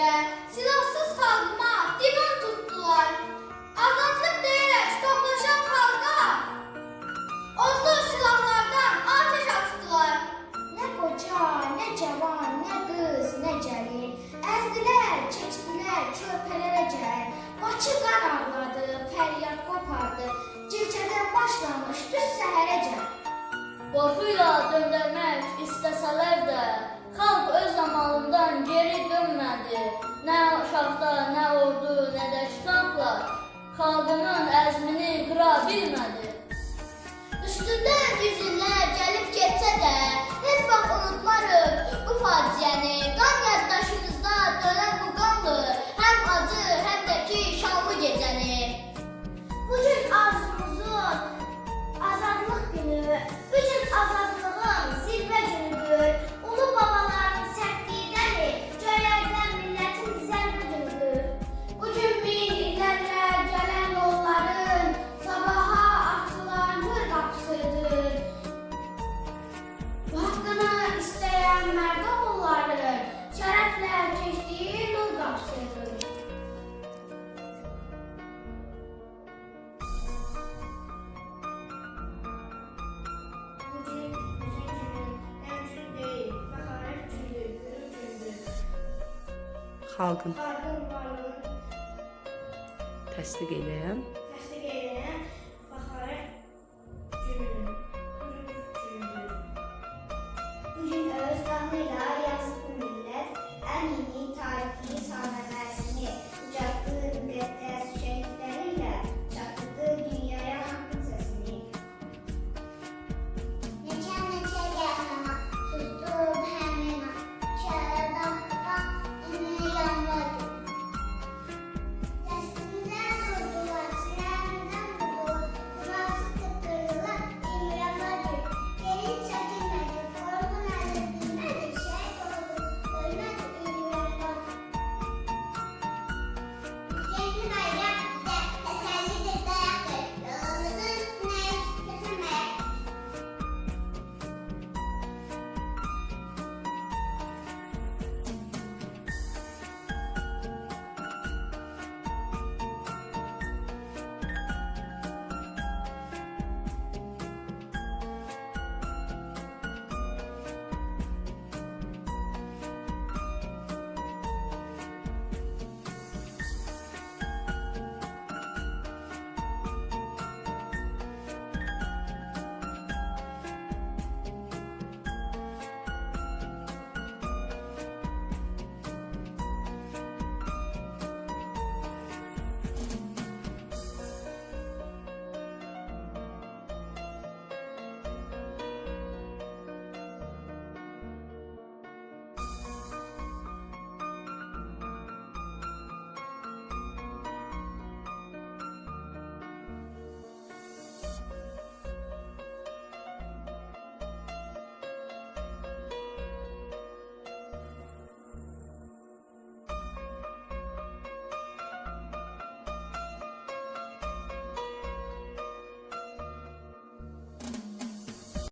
diye silahsız xalqıma divan tutdular. Azadlıq deyərək toplaşan xalqa odlu silahlardan ateş açdılar. Nə qoca, nə cavan, nə qız, nə gəlin, əzdilər, keçdilər körpələrə gəl. Bakı qan ağladı, fəryad qopardı, gecədən başlamış düz səhərəcən. Qorxuyla döndürmək istəsələr də, xalq öz zamanından geri dönmədi. Nə şahta, nə ordu, nə də ştamplar xalqının əzmini qıra bilmədi. Üstündən yüzünlər gəlib getsə də, heç vaxt unutmarıq bu faciəni. Qan yaddaşımızda dönən bu qanlı, həm acı, həm də ki şanlı gecəni. Bugün arzumuzun azadlıq günü, bugün azadlığın zirvə günüdür. Ulu babaların sərtliyiydəni, göyərdən millətin zərbə günüdür. Bugün min illərlə gələn yolların sabaha açılan nur qapısıdır. Bu haqqını istəyən mərd oğulların şərəflə keçdiyi nur qapısıdır. Bugün bizim günü həm gün deyil, fəxarət gündür, qürur gündür. Xalqın Xalqın varlığını təsdiq edən